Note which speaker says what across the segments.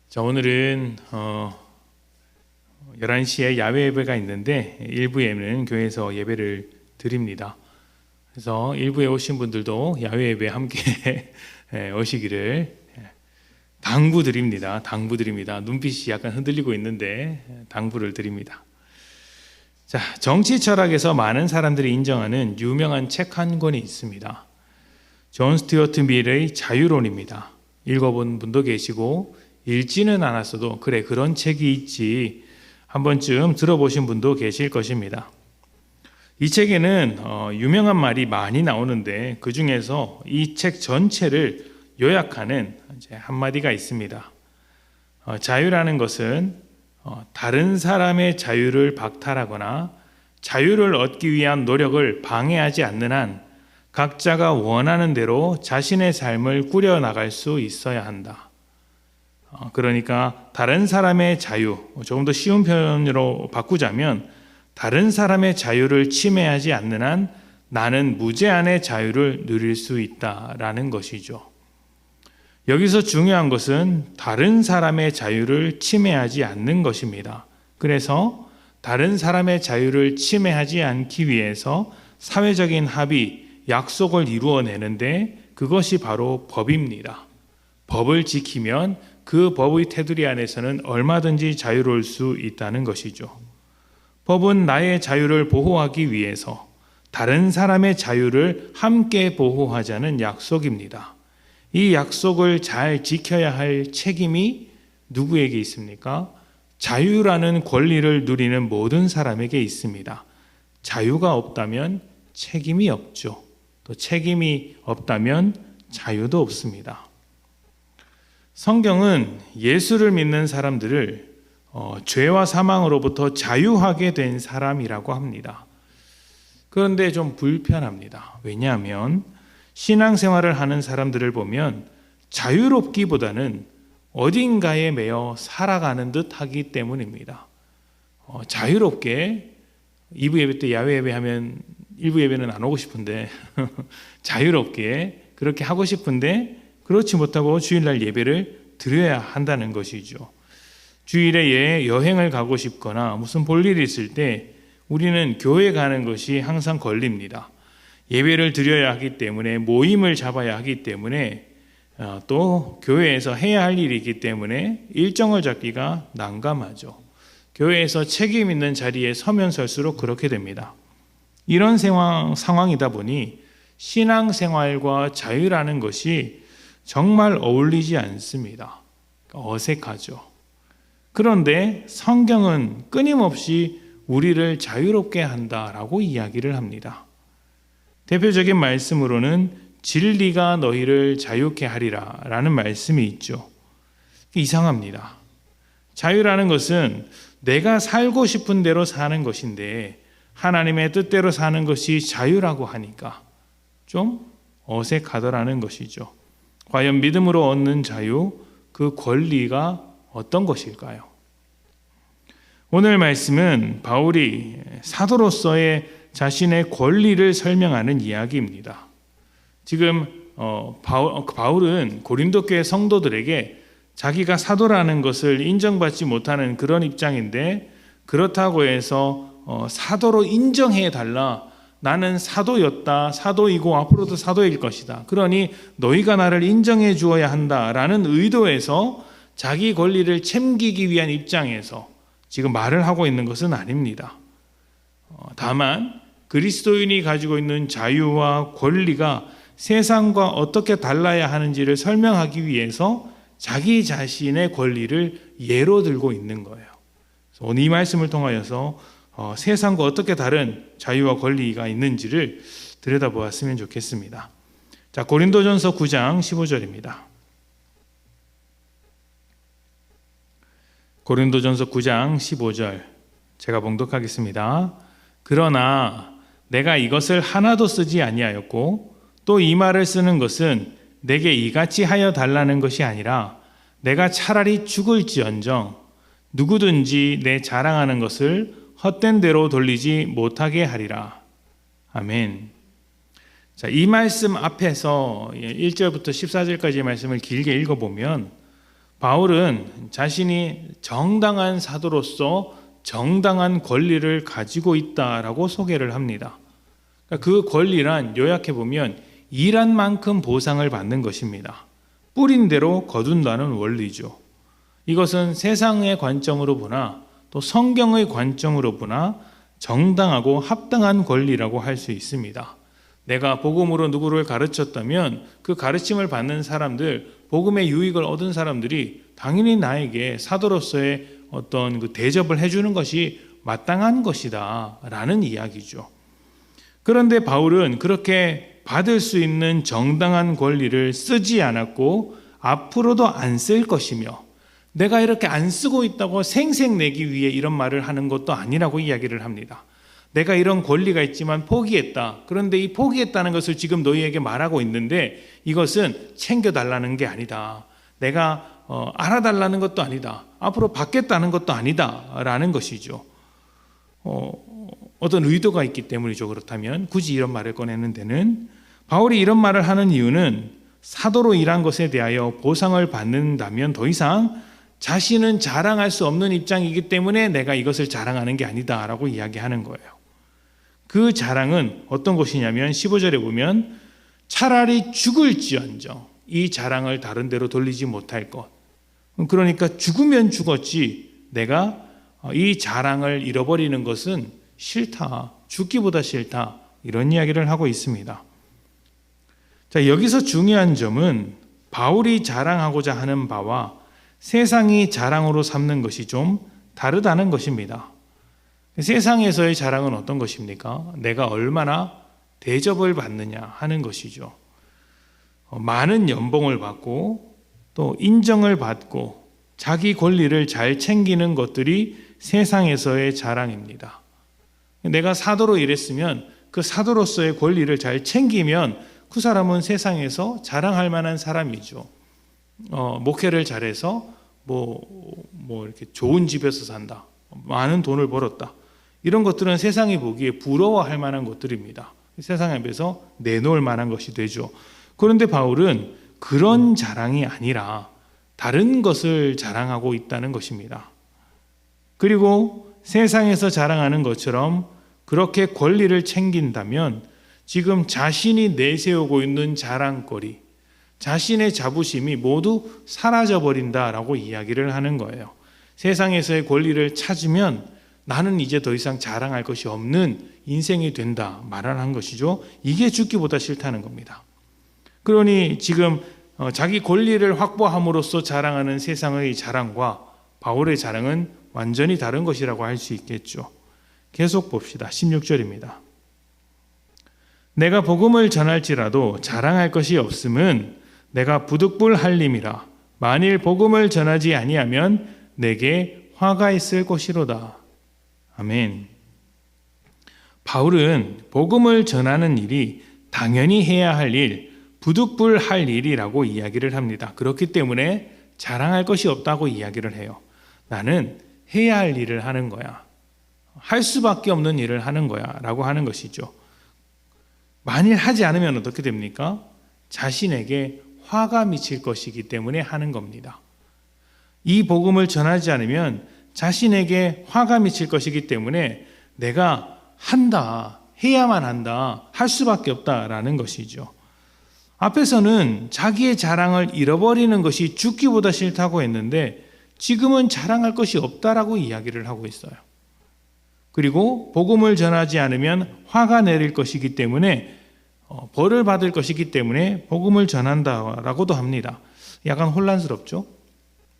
Speaker 1: 자, 오늘은 11시에 야외 예배가 있는데 일부에는 교회에서 예배를 드립니다. 그래서 일부에 오신 분들도 야외 예배 함께 오시기를 당부드립니다. 눈빛이 약간 흔들리고 있는데 당부를 드립니다. 자, 정치 철학에서 많은 사람들이 인정하는 유명한 책 한 권이 있습니다. 존 스튜어트 밀의 자유론입니다. 읽어본 분도 계시고 읽지는 않았어도 그래 그런 책이 있지 한 번쯤 들어보신 분도 계실 것입니다. 이 책에는 유명한 말이 많이 나오는데 그 중에서 이 책 전체를 요약하는 한마디가 있습니다. 자유라는 것은 다른 사람의 자유를 박탈하거나 자유를 얻기 위한 노력을 방해하지 않는 한 각자가 원하는 대로 자신의 삶을 꾸려나갈 수 있어야 한다. 그러니까 다른 사람의 자유, 조금 더 쉬운 표현으로 바꾸자면 다른 사람의 자유를 침해하지 않는 한 나는 무제한의 자유를 누릴 수 있다라는 것이죠. 여기서 중요한 것은 다른 사람의 자유를 침해하지 않는 것입니다. 그래서 다른 사람의 자유를 침해하지 않기 위해서 사회적인 합의, 약속을 이루어내는데 그것이 바로 법입니다. 법을 지키면 그 법의 테두리 안에서는 얼마든지 자유로울 수 있다는 것이죠. 법은 나의 자유를 보호하기 위해서 다른 사람의 자유를 함께 보호하자는 약속입니다. 이 약속을 잘 지켜야 할 책임이 누구에게 있습니까? 자유라는 권리를 누리는 모든 사람에게 있습니다. 자유가 없다면 책임이 없죠. 또 책임이 없다면 자유도 없습니다. 성경은 예수를 믿는 사람들을 죄와 사망으로부터 자유하게 된 사람이라고 합니다. 그런데 좀 불편합니다. 왜냐하면 신앙생활을 하는 사람들을 보면 자유롭기보다는 어딘가에 매여 살아가는 듯 하기 때문입니다. 자유롭게 2부 예배 때 야외 예배 하면 1부 예배는 안 오고 싶은데 자유롭게 그렇게 하고 싶은데 그렇지 못하고 주일날 예배를 드려야 한다는 것이죠. 주일에 여행을 가고 싶거나 무슨 볼일이 있을 때 우리는 교회 가는 것이 항상 걸립니다. 예배를 드려야 하기 때문에 모임을 잡아야 하기 때문에 또 교회에서 해야 할 일이 있기 때문에 일정을 잡기가 난감하죠. 교회에서 책임 있는 자리에 서면 설수록 그렇게 됩니다. 이런 상황이다 보니 신앙생활과 자유라는 것이 정말 어울리지 않습니다. 어색하죠. 그런데 성경은 끊임없이 우리를 자유롭게 한다라고 이야기를 합니다. 대표적인 말씀으로는 진리가 너희를 자유케 하리라 라는 말씀이 있죠. 이상합니다. 자유라는 것은 내가 살고 싶은 대로 사는 것인데 하나님의 뜻대로 사는 것이 자유라고 하니까 좀 어색하더라는 것이죠. 과연 믿음으로 얻는 자유, 그 권리가 어떤 것일까요? 오늘 말씀은 바울이 사도로서의 자신의 권리를 설명하는 이야기입니다. 지금 바울은 고린도 교회 성도들에게 자기가 사도라는 것을 인정받지 못하는 그런 입장인데 그렇다고 해서 사도로 인정해 달라. 나는 사도였다. 사도이고 앞으로도 사도일 것이다. 그러니 너희가 나를 인정해 주어야 한다라는 의도에서 자기 권리를 챙기기 위한 입장에서 지금 말을 하고 있는 것은 아닙니다. 다만 그리스도인이 가지고 있는 자유와 권리가 세상과 어떻게 달라야 하는지를 설명하기 위해서 자기 자신의 권리를 예로 들고 있는 거예요. 오늘 이 말씀을 통하여서 세상과 어떻게 다른 자유와 권리가 있는지를 들여다보았으면 좋겠습니다. 자, 고린도전서 9장 15절입니다. 고린도전서 9장 15절 제가 봉독하겠습니다. 그러나 내가 이것을 하나도 쓰지 아니하였고 또 이 말을 쓰는 것은 내게 이같이 하여 달라는 것이 아니라 내가 차라리 죽을지언정 누구든지 내 자랑하는 것을 헛된 대로 돌리지 못하게 하리라. 아멘. 자, 이 말씀 앞에서 1절부터 14절까지의 말씀을 길게 읽어보면 바울은 자신이 정당한 사도로서 정당한 권리를 가지고 있다라고 소개를 합니다. 그 권리란 요약해 보면 일한 만큼 보상을 받는 것입니다. 뿌린 대로 거둔다는 원리죠. 이것은 세상의 관점으로 보나 또 성경의 관점으로 보나 정당하고 합당한 권리라고 할 수 있습니다. 내가 복음으로 누구를 가르쳤다면 그 가르침을 받는 사람들, 복음의 유익을 얻은 사람들이 당연히 나에게 사도로서의 어떤 그 대접을 해주는 것이 마땅한 것이다 라는 이야기죠. 그런데 바울은 그렇게 받을 수 있는 정당한 권리를 쓰지 않았고 앞으로도 안 쓸 것이며, 내가 이렇게 안 쓰고 있다고 생색내기 위해 이런 말을 하는 것도 아니라고 이야기를 합니다. 내가 이런 권리가 있지만 포기했다. 그런데 이 포기했다는 것을 지금 너희에게 말하고 있는데 이것은 챙겨달라는 게 아니다. 내가 알아달라는 것도 아니다. 앞으로 받겠다는 것도 아니다 라는 것이죠. 어떤 의도가 있기 때문이죠. 그렇다면 굳이 이런 말을 꺼내는 데는, 바울이 이런 말을 하는 이유는 사도로 일한 것에 대하여 보상을 받는다면 더 이상 자신은 자랑할 수 없는 입장이기 때문에 내가 이것을 자랑하는 게 아니다 라고 이야기하는 거예요. 그 자랑은 어떤 것이냐면 15절에 보면 차라리 죽을지언정 이 자랑을 다른 데로 돌리지 못할 것. 그러니까 죽으면 죽었지 내가 이 자랑을 잃어버리는 것은 싫다. 죽기보다 싫다. 이런 이야기를 하고 있습니다. 자, 여기서 중요한 점은 바울이 자랑하고자 하는 바와 세상이 자랑으로 삼는 것이 좀 다르다는 것입니다. 세상에서의 자랑은 어떤 것입니까? 내가 얼마나 대접을 받느냐 하는 것이죠. 많은 연봉을 받고 또 인정을 받고 자기 권리를 잘 챙기는 것들이 세상에서의 자랑입니다. 내가 사도로 일했으면 그 사도로서의 권리를 잘 챙기면 그 사람은 세상에서 자랑할 만한 사람이죠. 목회를 잘해서 이렇게 좋은 집에서 산다, 많은 돈을 벌었다, 이런 것들은 세상이 보기에 부러워할 만한 것들입니다. 세상 앞에서 내놓을 만한 것이 되죠. 그런데 바울은 그런 자랑이 아니라 다른 것을 자랑하고 있다는 것입니다. 그리고 세상에서 자랑하는 것처럼 그렇게 권리를 챙긴다면 지금 자신이 내세우고 있는 자랑거리, 자신의 자부심이 모두 사라져버린다라고 이야기를 하는 거예요. 세상에서의 권리를 찾으면 나는 이제 더 이상 자랑할 것이 없는 인생이 된다 말하는 것이죠. 이게 죽기보다 싫다는 겁니다. 그러니 지금 자기 권리를 확보함으로써 자랑하는 세상의 자랑과 바울의 자랑은 완전히 다른 것이라고 할 수 있겠죠. 계속 봅시다. 16절입니다. 내가 복음을 전할지라도 자랑할 것이 없음은 내가 부득불 할림이라. 만일 복음을 전하지 아니하면 내게 화가 있을 것이로다. 아멘. 바울은 복음을 전하는 일이 당연히 해야 할 일, 부득불 할 일이라고 이야기를 합니다. 그렇기 때문에 자랑할 것이 없다고 이야기를 해요. 나는 해야 할 일을 하는 거야. 할 수밖에 없는 일을 하는 거야 라고 하는 것이죠. 만일 하지 않으면 어떻게 됩니까? 자신에게 화가 미칠 것이기 때문에 하는 겁니다. 이 복음을 전하지 않으면 자신에게 화가 미칠 것이기 때문에 내가 한다, 해야만 한다, 할 수밖에 없다라는 것이죠. 앞에서는 자기의 자랑을 잃어버리는 것이 죽기보다 싫다고 했는데 지금은 자랑할 것이 없다라고 이야기를 하고 있어요. 그리고 복음을 전하지 않으면 화가 내릴 것이기 때문에 벌을 받을 것이기 때문에 복음을 전한다라고도 합니다. 약간 혼란스럽죠?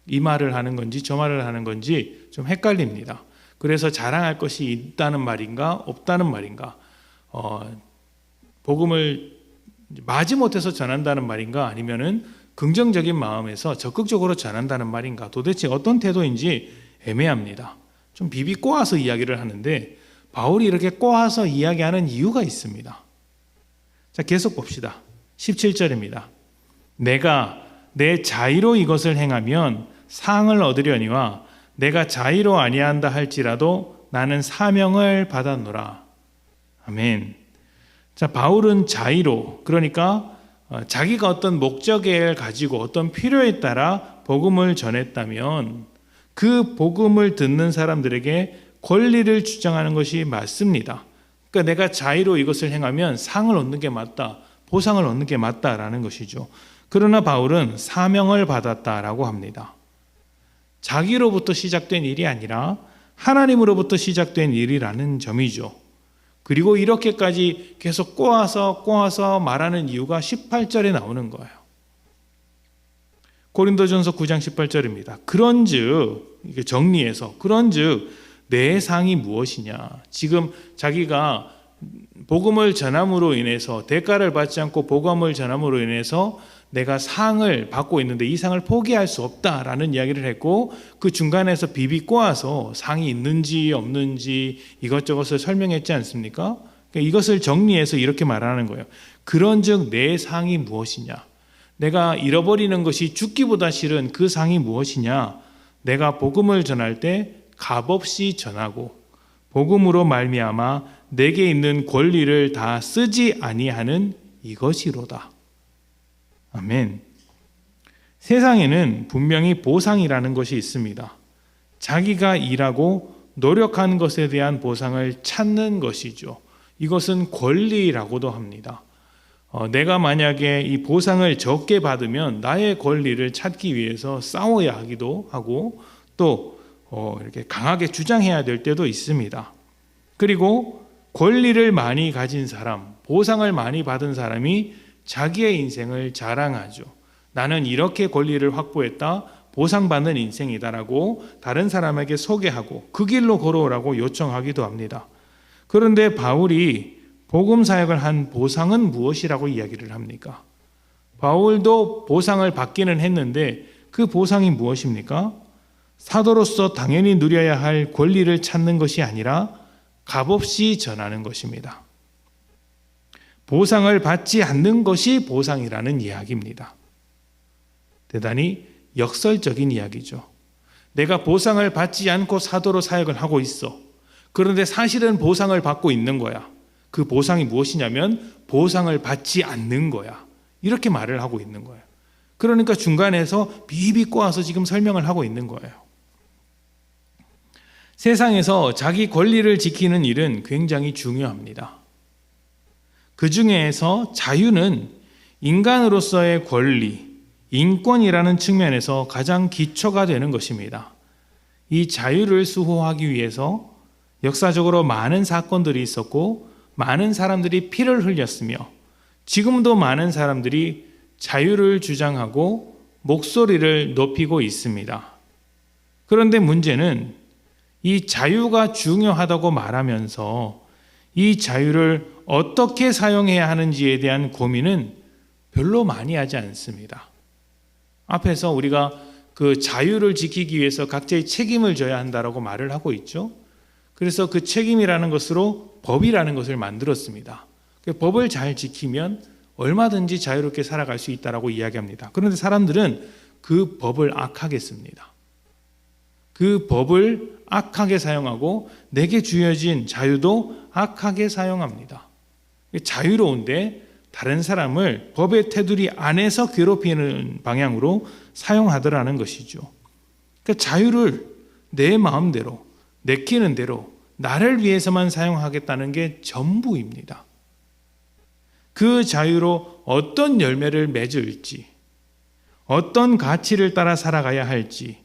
Speaker 1: 이 말을 하는 건지 저 말을 하는 건지 좀 헷갈립니다. 그래서 자랑할 것이 있다는 말인가 없다는 말인가, 복음을 마지못해서 전한다는 말인가 아니면은 긍정적인 마음에서 적극적으로 전한다는 말인가, 도대체 어떤 태도인지 애매합니다. 좀 비비 꼬아서 이야기를 하는데 바울이 이렇게 꼬아서 이야기하는 이유가 있습니다. 자, 계속 봅시다. 17절입니다. 내가 내 자의로 이것을 행하면 상을 얻으려니와 내가 자의로 아니한다 할지라도 나는 사명을 받았노라. 아멘. 자, 바울은 자의로, 그러니까 자기가 어떤 목적을 가지고 어떤 필요에 따라 복음을 전했다면 그 복음을 듣는 사람들에게 권리를 주장하는 것이 맞습니다. 그러니까 내가 자의로 이것을 행하면 상을 얻는 게 맞다, 보상을 얻는 게 맞다라는 것이죠. 그러나 바울은 사명을 받았다라고 합니다. 자기로부터 시작된 일이 아니라 하나님으로부터 시작된 일이라는 점이죠. 그리고 이렇게까지 계속 꼬아서 말하는 이유가 18절에 나오는 거예요. 고린도전서 9장 18절입니다. 그런즉, 이게 정리해서, 그런즉 내 상이 무엇이냐. 지금 자기가 복음을 전함으로 인해서 대가를 받지 않고 복음을 전함으로 인해서 내가 상을 받고 있는데 이 상을 포기할 수 없다라는 이야기를 했고, 그 중간에서 비비 꼬아서 상이 있는지 없는지 이것저것을 설명했지 않습니까? 그러니까 이것을 정리해서 이렇게 말하는 거예요. 그런즉 내 상이 무엇이냐. 내가 잃어버리는 것이 죽기보다 싫은 그 상이 무엇이냐. 내가 복음을 전할 때 값없이 전하고 복음으로 말미암아 내게 있는 권리를 다 쓰지 아니하는 이것이로다. 아멘. 세상에는 분명히 보상이라는 것이 있습니다. 자기가 일하고 노력한 것에 대한 보상을 찾는 것이죠. 이것은 권리라고도 합니다. 내가 만약에 이 보상을 적게 받으면 나의 권리를 찾기 위해서 싸워야 하기도 하고 또 이렇게 강하게 주장해야 될 때도 있습니다. 그리고 권리를 많이 가진 사람, 보상을 많이 받은 사람이 자기의 인생을 자랑하죠. 나는 이렇게 권리를 확보했다, 보상받는 인생이다라고 다른 사람에게 소개하고 그 길로 걸어오라고 요청하기도 합니다. 그런데 바울이 복음 사역을 한 보상은 무엇이라고 이야기를 합니까? 바울도 보상을 받기는 했는데 그 보상이 무엇입니까? 사도로서 당연히 누려야 할 권리를 찾는 것이 아니라 값없이 전하는 것입니다. 보상을 받지 않는 것이 보상이라는 이야기입니다. 대단히 역설적인 이야기죠. 내가 보상을 받지 않고 사도로 사역을 하고 있어. 그런데 사실은 보상을 받고 있는 거야. 그 보상이 무엇이냐면 보상을 받지 않는 거야. 이렇게 말을 하고 있는 거예요. 그러니까 중간에서 비비 꼬아서 지금 설명을 하고 있는 거예요. 세상에서 자기 권리를 지키는 일은 굉장히 중요합니다. 그 중에서 자유는 인간으로서의 권리, 인권이라는 측면에서 가장 기초가 되는 것입니다. 이 자유를 수호하기 위해서 역사적으로 많은 사건들이 있었고 많은 사람들이 피를 흘렸으며 지금도 많은 사람들이 자유를 주장하고 목소리를 높이고 있습니다. 그런데 문제는 이 자유가 중요하다고 말하면서 이 자유를 어떻게 사용해야 하는지에 대한 고민은 별로 많이 하지 않습니다. 앞에서 우리가 그 자유를 지키기 위해서 각자의 책임을 져야 한다라고 말을 하고 있죠. 그래서 그 책임이라는 것으로 법이라는 것을 만들었습니다. 법을 잘 지키면 얼마든지 자유롭게 살아갈 수 있다라고 이야기합니다. 그런데 사람들은 그 법을 악하게 씁니다. 그 법을 악하게 사용하고 내게 주어진 자유도 악하게 사용합니다. 자유로운데 다른 사람을 법의 테두리 안에서 괴롭히는 방향으로 사용하더라는 것이죠. 그러니까 자유를 내 마음대로, 내키는 대로 나를 위해서만 사용하겠다는 게 전부입니다. 그 자유로 어떤 열매를 맺을지, 어떤 가치를 따라 살아가야 할지,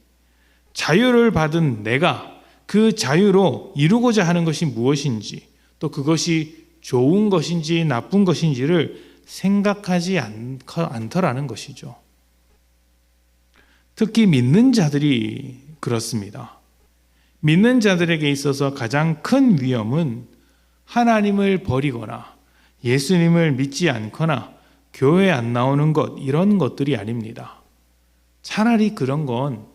Speaker 1: 자유를 받은 내가 그 자유로 이루고자 하는 것이 무엇인지, 또 그것이 좋은 것인지 나쁜 것인지를 생각하지 않더라는 것이죠. 특히 믿는 자들이 그렇습니다. 믿는 자들에게 있어서 가장 큰 위험은 하나님을 버리거나 예수님을 믿지 않거나 교회에 안 나오는 것, 이런 것들이 아닙니다. 차라리 그런 건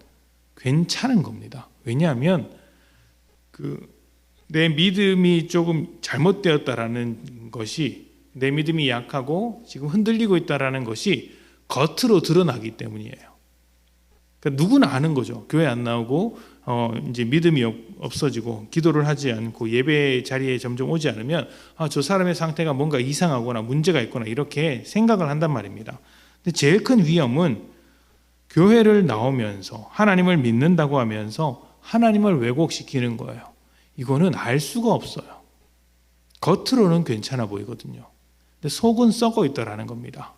Speaker 1: 괜찮은 겁니다. 왜냐하면 내 믿음이 조금 잘못되었다라는 것이, 내 믿음이 약하고 지금 흔들리고 있다라는 것이 겉으로 드러나기 때문이에요. 그러니까 누구나 아는 거죠. 교회 안 나오고 이제 믿음이 없어지고 기도를 하지 않고 예배 자리에 점점 오지 않으면 저 사람의 상태가 뭔가 이상하거나 문제가 있거나 이렇게 생각을 한단 말입니다. 근데 제일 큰 위험은 교회를 나오면서 하나님을 믿는다고 하면서 하나님을 왜곡시키는 거예요. 이거는 알 수가 없어요. 겉으로는 괜찮아 보이거든요. 근데 속은 썩어 있더라는 겁니다.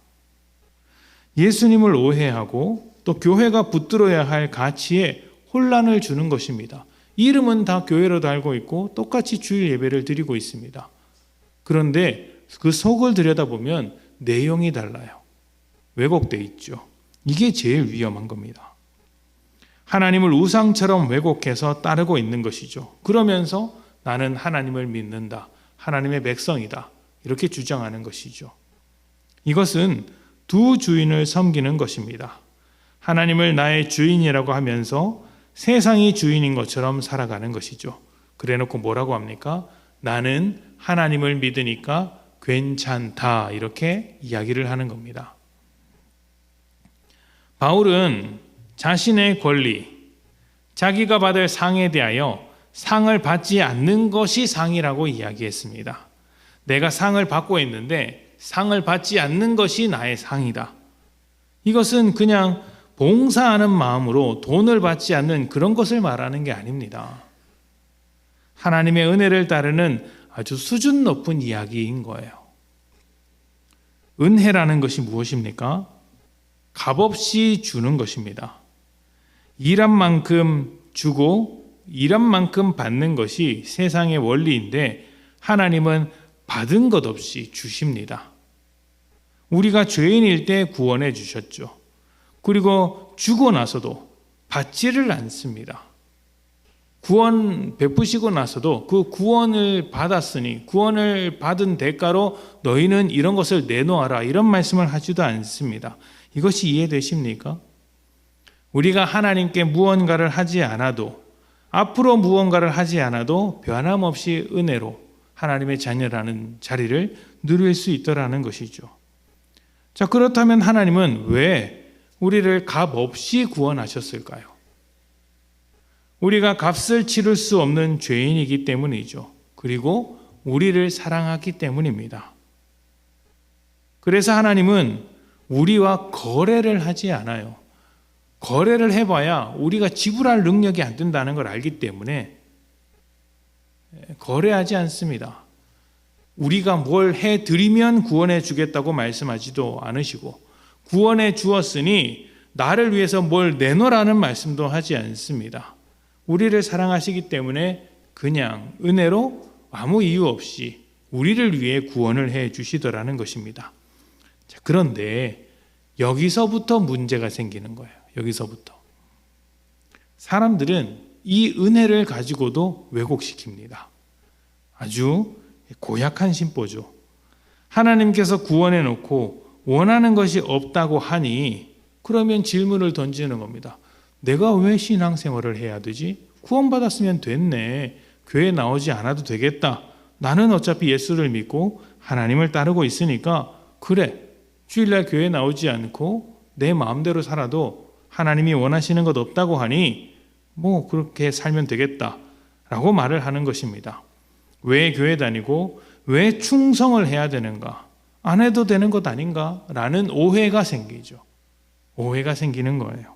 Speaker 1: 예수님을 오해하고 또 교회가 붙들어야 할 가치에 혼란을 주는 것입니다. 이름은 다 교회로도 알고 있고 똑같이 주일 예배를 드리고 있습니다. 그런데 그 속을 들여다보면 내용이 달라요. 왜곡되어 있죠. 이게 제일 위험한 겁니다. 하나님을 우상처럼 왜곡해서 따르고 있는 것이죠. 그러면서 나는 하나님을 믿는다. 하나님의 백성이다. 이렇게 주장하는 것이죠. 이것은 두 주인을 섬기는 것입니다. 하나님을 나의 주인이라고 하면서 세상이 주인인 것처럼 살아가는 것이죠. 그래놓고 뭐라고 합니까? 나는 하나님을 믿으니까 괜찮다. 이렇게 이야기를 하는 겁니다. 바울은 자신의 권리, 자기가 받을 상에 대하여 상을 받지 않는 것이 상이라고 이야기했습니다. 내가 상을 받고 있는데 상을 받지 않는 것이 나의 상이다. 이것은 그냥 봉사하는 마음으로 돈을 받지 않는 그런 것을 말하는 게 아닙니다. 하나님의 은혜를 따르는 아주 수준 높은 이야기인 거예요. 은혜라는 것이 무엇입니까? 값없이 주는 것입니다. 일한 만큼 주고 일한 만큼 받는 것이 세상의 원리인데 하나님은 받은 것 없이 주십니다. 우리가 죄인일 때 구원해 주셨죠. 그리고 주고 나서도 받지를 않습니다. 구원 베푸시고 나서도 그 구원을 받았으니 구원을 받은 대가로 너희는 이런 것을 내놓아라 이런 말씀을 하지도 않습니다. 이것이 이해되십니까? 우리가 하나님께 무언가를 하지 않아도 앞으로 무언가를 하지 않아도 변함없이 은혜로 하나님의 자녀라는 자리를 누릴 수 있더라는 것이죠. 자, 그렇다면 하나님은 왜 우리를 값 없이 구원하셨을까요? 우리가 값을 치를 수 없는 죄인이기 때문이죠. 그리고 우리를 사랑하기 때문입니다. 그래서 하나님은 우리와 거래를 하지 않아요. 거래를 해봐야 우리가 지불할 능력이 안 된다는 걸 알기 때문에 거래하지 않습니다. 우리가 뭘 해드리면 구원해 주겠다고 말씀하지도 않으시고 구원해 주었으니 나를 위해서 뭘 내놓으라는 말씀도 하지 않습니다. 우리를 사랑하시기 때문에 그냥 은혜로 아무 이유 없이 우리를 위해 구원을 해 주시더라는 것입니다. 자, 그런데 여기서부터 문제가 생기는 거예요. 여기서부터. 사람들은 이 은혜를 가지고도 왜곡시킵니다. 아주 고약한 심보죠. 하나님께서 구원해 놓고 원하는 것이 없다고 하니 그러면 질문을 던지는 겁니다. 내가 왜 신앙생활을 해야 되지? 구원받았으면 됐네. 교회 나오지 않아도 되겠다. 나는 어차피 예수를 믿고 하나님을 따르고 있으니까 그래. 주일날 교회 나오지 않고 내 마음대로 살아도 하나님이 원하시는 것 없다고 하니 뭐 그렇게 살면 되겠다 라고 말을 하는 것입니다. 왜 교회 다니고 왜 충성을 해야 되는가? 안 해도 되는 것 아닌가? 라는 오해가 생기죠. 오해가 생기는 거예요.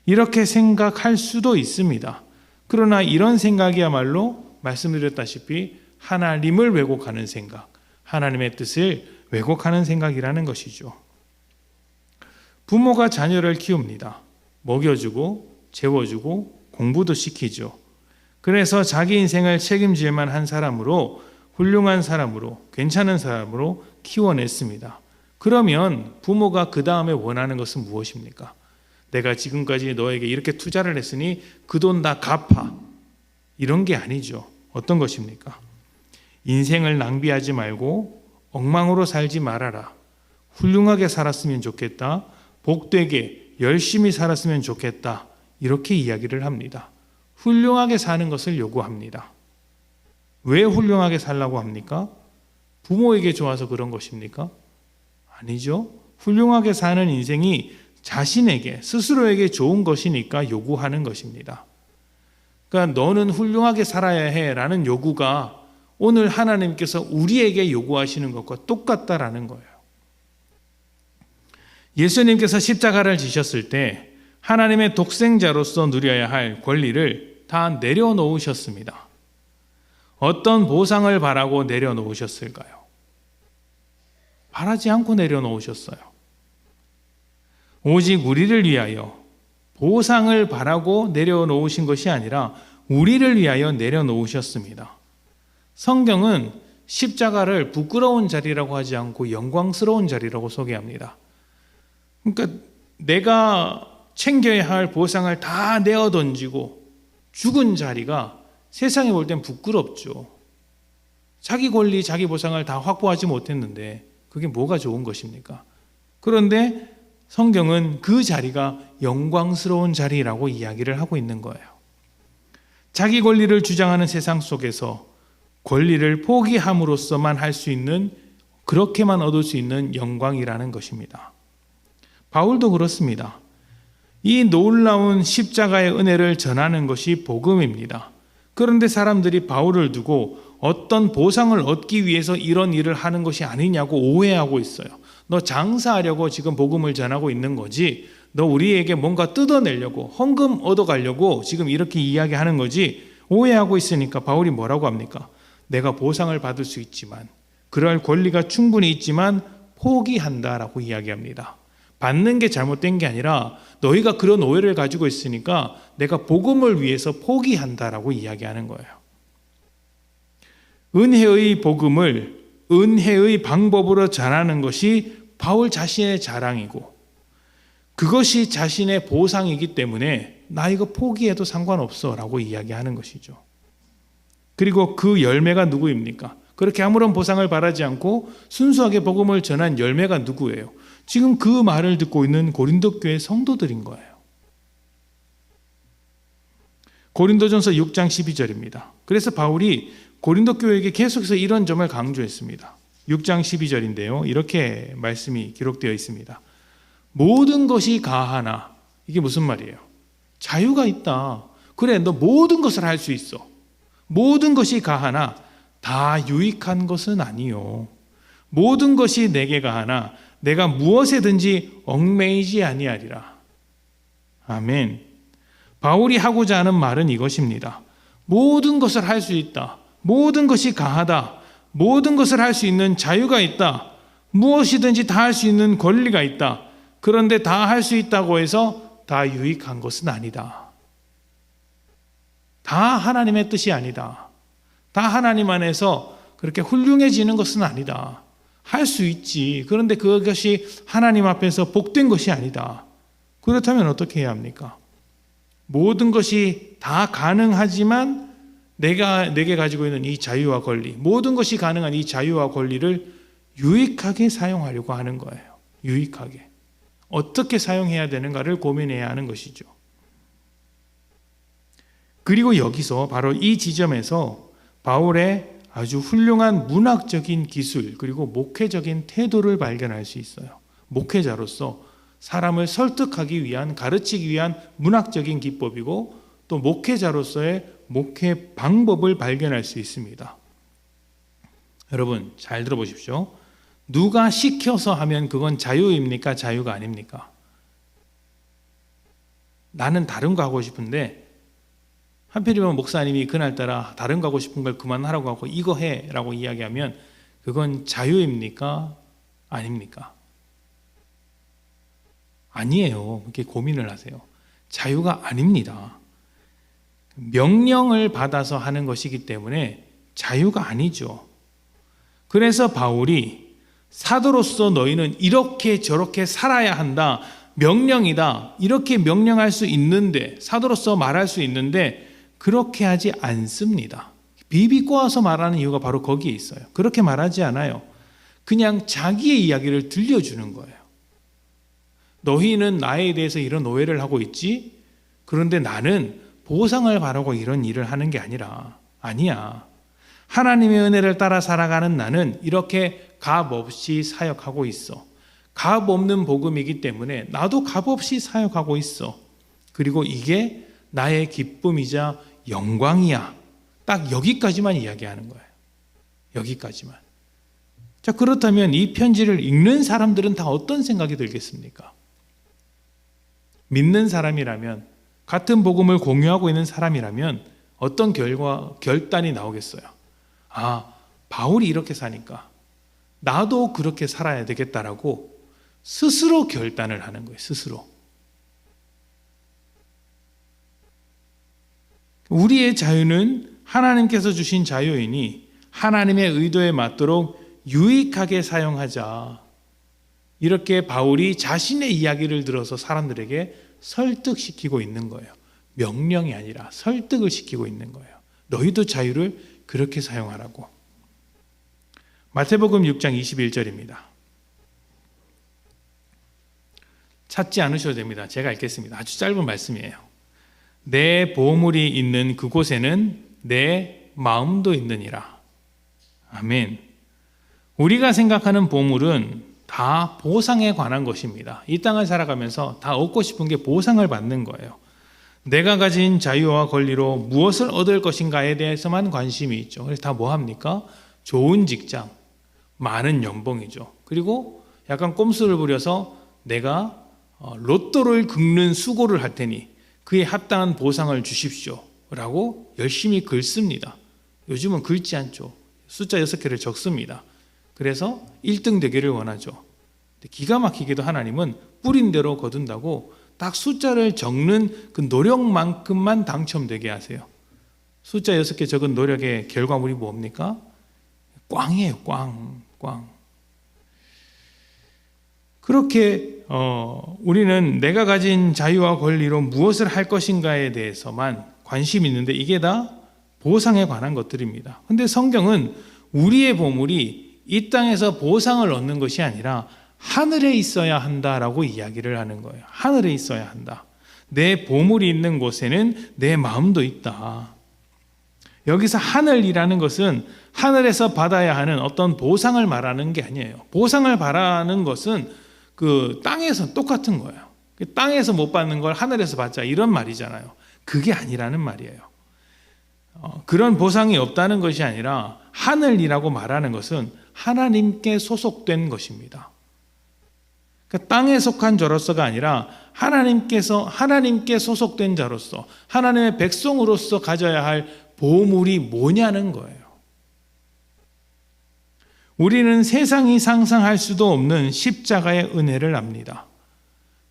Speaker 1: 이렇게 생각할 수도 있습니다. 그러나 이런 생각이야말로 말씀드렸다시피 하나님을 왜곡하는 생각, 하나님의 뜻을 왜곡하는 생각이라는 것이죠. 부모가 자녀를 키웁니다. 먹여주고 재워주고 공부도 시키죠. 그래서 자기 인생을 책임질 만한 사람으로 훌륭한 사람으로 괜찮은 사람으로 키워냈습니다. 그러면 부모가 그 다음에 원하는 것은 무엇입니까? 내가 지금까지 너에게 이렇게 투자를 했으니 그 돈 다 갚아. 이런 게 아니죠. 어떤 것입니까? 인생을 낭비하지 말고 엉망으로 살지 말아라. 훌륭하게 살았으면 좋겠다. 복되게 열심히 살았으면 좋겠다. 이렇게 이야기를 합니다. 훌륭하게 사는 것을 요구합니다. 왜 훌륭하게 살라고 합니까? 부모에게 좋아서 그런 것입니까? 아니죠. 훌륭하게 사는 인생이 자신에게 스스로에게 좋은 것이니까 요구하는 것입니다. 그러니까 너는 훌륭하게 살아야 해라는 요구가 오늘 하나님께서 우리에게 요구하시는 것과 똑같다라는 거예요. 예수님께서 십자가를 지셨을 때 하나님의 독생자로서 누려야 할 권리를 다 내려놓으셨습니다. 어떤 보상을 바라고 내려놓으셨을까요? 바라지 않고 내려놓으셨어요. 오직 우리를 위하여 보상을 바라고 내려놓으신 것이 아니라 우리를 위하여 내려놓으셨습니다. 성경은 십자가를 부끄러운 자리라고 하지 않고 영광스러운 자리라고 소개합니다. 그러니까 내가 챙겨야 할 보상을 다 내어 던지고 죽은 자리가 세상에 볼 땐 부끄럽죠. 자기 권리, 자기 보상을 다 확보하지 못했는데 그게 뭐가 좋은 것입니까? 그런데 성경은 그 자리가 영광스러운 자리라고 이야기를 하고 있는 거예요. 자기 권리를 주장하는 세상 속에서 권리를 포기함으로써만 할 수 있는, 그렇게만 얻을 수 있는 영광이라는 것입니다. 바울도 그렇습니다. 이 놀라운 십자가의 은혜를 전하는 것이 복음입니다. 그런데 사람들이 바울을 두고 어떤 보상을 얻기 위해서 이런 일을 하는 것이 아니냐고 오해하고 있어요. 너 장사하려고 지금 복음을 전하고 있는 거지, 너 우리에게 뭔가 뜯어내려고, 헌금 얻어가려고 지금 이렇게 이야기하는 거지, 오해하고 있으니까 바울이 뭐라고 합니까? 내가 보상을 받을 수 있지만, 그럴 권리가 충분히 있지만 포기한다라고 이야기합니다. 받는 게 잘못된 게 아니라 너희가 그런 오해를 가지고 있으니까 내가 복음을 위해서 포기한다라고 이야기하는 거예요. 은혜의 복음을 은혜의 방법으로 전하는 것이 바울 자신의 자랑이고 그것이 자신의 보상이기 때문에 나 이거 포기해도 상관없어 라고 이야기하는 것이죠. 그리고 그 열매가 누구입니까? 그렇게 아무런 보상을 바라지 않고 순수하게 복음을 전한 열매가 누구예요? 지금 그 말을 듣고 있는 고린도 교회 성도들인 거예요. 고린도전서 6장 12절입니다. 그래서 바울이 고린도 교회에게 계속해서 이런 점을 강조했습니다. 6장 12절인데요. 이렇게 말씀이 기록되어 있습니다. 모든 것이 가하나, 이게 무슨 말이에요? 자유가 있다. 그래, 너 모든 것을 할 수 있어. 모든 것이 가하나 다 유익한 것은 아니요. 모든 것이 내게 가하나 내가 무엇에든지 얽매이지 아니하리라. 아멘. 바울이 하고자 하는 말은 이것입니다. 모든 것을 할 수 있다. 모든 것이 가하다. 모든 것을 할 수 있는 자유가 있다. 무엇이든지 다 할 수 있는 권리가 있다. 그런데 다 할 수 있다고 해서 다 유익한 것은 아니다. 다 하나님의 뜻이 아니다. 다 하나님 안에서 그렇게 훌륭해지는 것은 아니다. 할 수 있지. 그런데 그것이 하나님 앞에서 복된 것이 아니다. 그렇다면 어떻게 해야 합니까? 모든 것이 다 가능하지만 내게 가지고 있는 이 자유와 권리, 모든 것이 가능한 이 자유와 권리를 유익하게 사용하려고 하는 거예요. 유익하게. 어떻게 사용해야 되는가를 고민해야 하는 것이죠. 그리고 여기서 바로 이 지점에서 바울의 아주 훌륭한 문학적인 기술 그리고 목회적인 태도를 발견할 수 있어요. 목회자로서 사람을 설득하기 위한, 가르치기 위한 문학적인 기법이고 또 목회자로서의 목회 방법을 발견할 수 있습니다. 여러분 잘 들어보십시오. 누가 시켜서 하면 그건 자유입니까? 자유가 아닙니까? 나는 다른 거 하고 싶은데 하필이면 목사님이 그날따라 다른 거 하고 싶은 걸 그만하라고 하고 이거 해라고 이야기하면 그건 자유입니까? 아닙니까? 아니에요. 이렇게 고민을 하세요. 자유가 아닙니다. 명령을 받아서 하는 것이기 때문에 자유가 아니죠. 그래서 바울이 사도로서 너희는 이렇게 저렇게 살아야 한다. 명령이다. 이렇게 명령할 수 있는데, 사도로서 말할 수 있는데 그렇게 하지 않습니다. 비비꼬아서 말하는 이유가 바로 거기에 있어요. 그렇게 말하지 않아요. 그냥 자기의 이야기를 들려주는 거예요. 너희는 나에 대해서 이런 오해를 하고 있지? 그런데 나는 보상을 바라고 이런 일을 하는 게 아니야. 하나님의 은혜를 따라 살아가는 나는 이렇게 값없이 사역하고 있어. 값없는 복음이기 때문에 나도 값없이 사역하고 있어. 그리고 이게 나의 기쁨이자 영광이야. 딱 여기까지만 이야기하는 거예요. 여기까지만. 자, 그렇다면 이 편지를 읽는 사람들은 다 어떤 생각이 들겠습니까? 믿는 사람이라면, 같은 복음을 공유하고 있는 사람이라면 어떤 결단이 나오겠어요? 아, 바울이 이렇게 사니까 나도 그렇게 살아야 되겠다라고 스스로 결단을 하는 거예요. 스스로. 우리의 자유는 하나님께서 주신 자유이니 하나님의 의도에 맞도록 유익하게 사용하자. 이렇게 바울이 자신의 이야기를 들어서 사람들에게 설득시키고 있는 거예요. 명령이 아니라 설득을 시키고 있는 거예요. 너희도 자유를 그렇게 사용하라고. 마태복음 6장 21절입니다. 찾지 않으셔도 됩니다. 제가 읽겠습니다. 아주 짧은 말씀이에요. 내 보물이 있는 그곳에는 내 마음도 있느니라. 아멘. 우리가 생각하는 보물은 다 보상에 관한 것입니다. 이 땅을 살아가면서 다 얻고 싶은 게 보상을 받는 거예요. 내가 가진 자유와 권리로 무엇을 얻을 것인가에 대해서만 관심이 있죠. 그래서 다 뭐 합니까? 좋은 직장, 많은 연봉이죠. 그리고 약간 꼼수를 부려서 내가 로또를 긁는 수고를 할 테니 그에 합당한 보상을 주십시오 라고 열심히 긁습니다. 요즘은 긁지 않죠. 숫자 6개를 적습니다. 그래서 1등 되기를 원하죠. 기가 막히게도 하나님은 뿌린 대로 거둔다고 딱 숫자를 적는 그 노력만큼만 당첨되게 하세요. 숫자 6개 적은 노력의 결과물이 뭡니까? 꽝이에요. 꽝. 그렇게 우리는 내가 가진 자유와 권리로 무엇을 할 것인가에 대해서만 관심이 있는데 이게 다 보상에 관한 것들입니다. 그런데 성경은 우리의 보물이 이 땅에서 보상을 얻는 것이 아니라 하늘에 있어야 한다라고 이야기를 하는 거예요. 하늘에 있어야 한다. 내 보물이 있는 곳에는 내 마음도 있다. 여기서 하늘이라는 것은 하늘에서 받아야 하는 어떤 보상을 말하는 게 아니에요. 보상을 바라는 것은 그 땅에서 똑같은 거예요. 땅에서 못 받는 걸 하늘에서 받자 이런 말이잖아요. 그게 아니라는 말이에요. 그런 보상이 없다는 것이 아니라 하늘이라고 말하는 것은 하나님께 소속된 것입니다. 그러니까 땅에 속한 자로서가 아니라 하나님께 소속된 자로서 하나님의 백성으로서 가져야 할 보물이 뭐냐는 거예요. 우리는 세상이 상상할 수도 없는 십자가의 은혜를 압니다.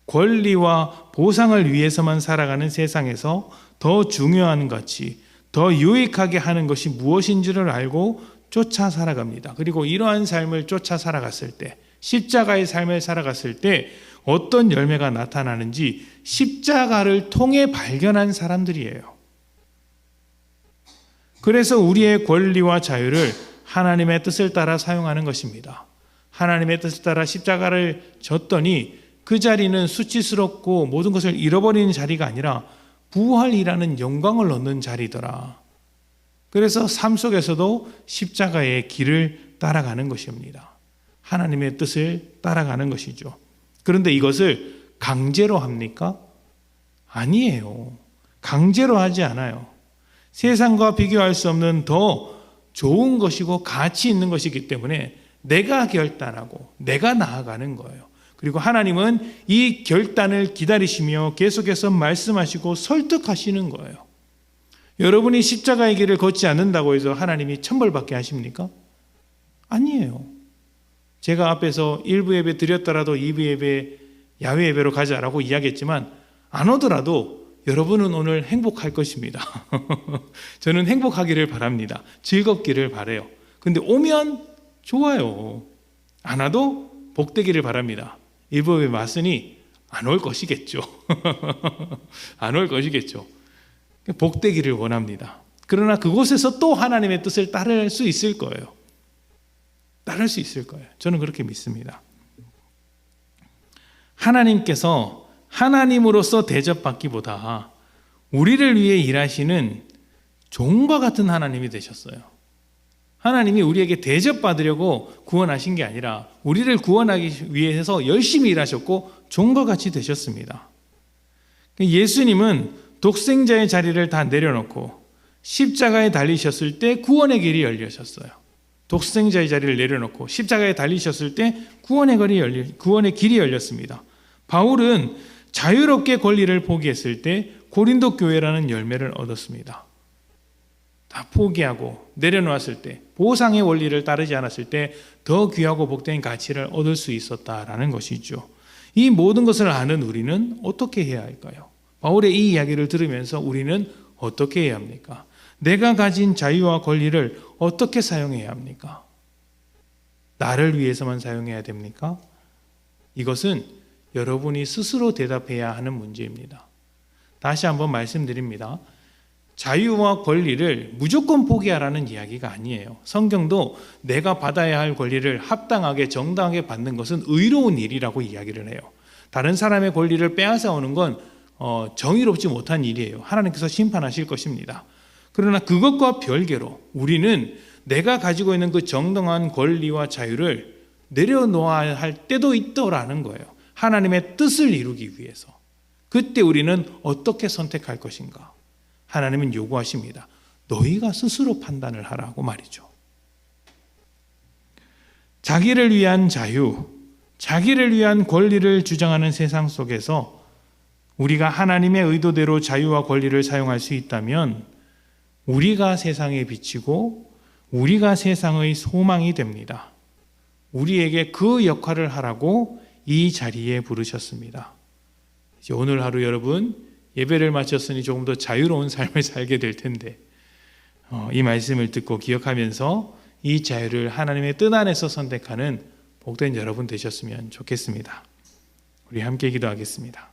Speaker 1: 권리와 보상을 위해서만 살아가는 세상에서 더 중요한 가치, 더 유익하게 하는 것이 무엇인지를 알고 쫓아 살아갑니다. 그리고 이러한 삶을 쫓아 살아갔을 때, 십자가의 삶을 살아갔을 때 어떤 열매가 나타나는지 십자가를 통해 발견한 사람들이에요. 그래서 우리의 권리와 자유를 하나님의 뜻을 따라 사용하는 것입니다. 하나님의 뜻을 따라 십자가를 졌더니 그 자리는 수치스럽고 모든 것을 잃어버리는 자리가 아니라 부활이라는 영광을 얻는 자리더라. 그래서 삶 속에서도 십자가의 길을 따라가는 것입니다. 하나님의 뜻을 따라가는 것이죠. 그런데 이것을 강제로 합니까? 아니에요. 강제로 하지 않아요. 세상과 비교할 수 없는 더 좋은 것이고 가치 있는 것이기 때문에 내가 결단하고 내가 나아가는 거예요. 그리고 하나님은 이 결단을 기다리시며 계속해서 말씀하시고 설득하시는 거예요. 여러분이 십자가의 길을 걷지 않는다고 해서 하나님이 천벌받게 하십니까? 아니에요. 제가 앞에서 1부 예배 드렸더라도 2부 예배, 야외 예배로 가자라고 이야기했지만 안 오더라도 여러분은 오늘 행복할 것입니다. 저는 행복하기를 바랍니다. 즐겁기를 바라요. 근데 오면 좋아요. 안 와도 복되기를 바랍니다. 1부 예배 왔으니 안 올 것이겠죠. 안 올 것이겠죠. 복되기를 원합니다. 그러나 그곳에서 또 하나님의 뜻을 따를 수 있을 거예요. 따를 수 있을 거예요. 저는 그렇게 믿습니다. 하나님께서 하나님으로서 대접받기보다 우리를 위해 일하시는 종과 같은 하나님이 되셨어요. 하나님이 우리에게 대접받으려고 구원하신 게 아니라 우리를 구원하기 위해서 열심히 일하셨고 종과 같이 되셨습니다. 예수님은 독생자의 자리를 다 내려놓고 십자가에 달리셨을 때 구원의 길이 열리셨어요. 독생자의 자리를 내려놓고 십자가에 달리셨을 때 구원의 길이 열렸습니다. 바울은 자유롭게 권리를 포기했을 때 고린도 교회라는 열매를 얻었습니다. 다 포기하고 내려놓았을 때, 보상의 원리를 따르지 않았을 때 더 귀하고 복된 가치를 얻을 수 있었다라는 것이죠. 이 모든 것을 아는 우리는 어떻게 해야 할까요? 바울의 이 이야기를 들으면서 우리는 어떻게 해야 합니까? 내가 가진 자유와 권리를 어떻게 사용해야 합니까? 나를 위해서만 사용해야 됩니까? 이것은 여러분이 스스로 대답해야 하는 문제입니다. 다시 한번 말씀드립니다. 자유와 권리를 무조건 포기하라는 이야기가 아니에요. 성경도 내가 받아야 할 권리를 합당하게 정당하게 받는 것은 의로운 일이라고 이야기를 해요. 다른 사람의 권리를 빼앗아 오는 건 정의롭지 못한 일이에요. 하나님께서 심판하실 것입니다. 그러나 그것과 별개로 우리는 내가 가지고 있는 그 정당한 권리와 자유를 내려놓아야 할 때도 있더라는 거예요. 하나님의 뜻을 이루기 위해서. 그때 우리는 어떻게 선택할 것인가? 하나님은 요구하십니다. 너희가 스스로 판단을 하라고 말이죠. 자기를 위한 자유, 자기를 위한 권리를 주장하는 세상 속에서 우리가 하나님의 의도대로 자유와 권리를 사용할 수 있다면 우리가 세상에 비치고 우리가 세상의 소망이 됩니다. 우리에게 그 역할을 하라고 이 자리에 부르셨습니다. 이제 오늘 하루 여러분 예배를 마쳤으니 조금 더 자유로운 삶을 살게 될 텐데 이 말씀을 듣고 기억하면서 이 자유를 하나님의 뜻 안에서 선택하는 복된 여러분 되셨으면 좋겠습니다. 우리 함께 기도하겠습니다.